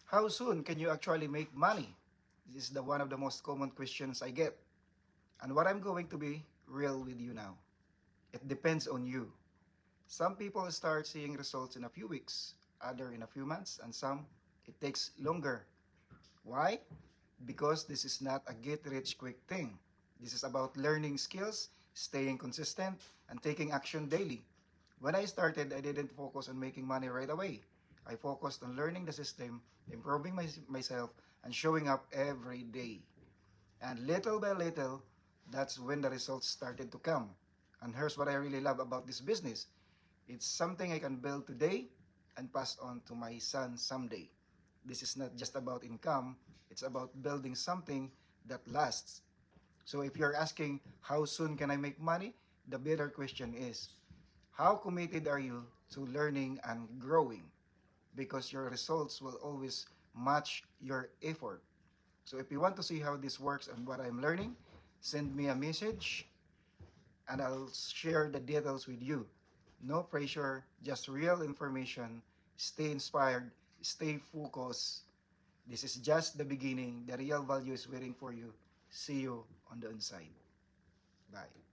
How soon can you actually make money? This is one of the most common questions I get. And what I'm going to be real with you now. It depends on you. Some people start seeing results in a few weeks, other in a few months, and some it takes longer. Why? Because this is not a get rich quick thing. This is about learning skills, staying consistent, and taking action daily. When I started, I didn't focus on making money right away. I focused on learning the system, improving myself, and showing up every day. And little by little, that's when the results started to come. And here's what I really love about this business. It's something I can build today and pass on to my son someday. This is not just about income, it's about building something that lasts. So if you're asking, how soon can I make money? The better question is, how committed are you to learning and growing? Because your results will always match your effort. So if you want to see how this works and what I'm learning, send me a message and I'll share the details with you. No pressure, just real information. Stay inspired, stay focused. This is just the beginning. The real value is waiting for you. See you on the inside. Bye.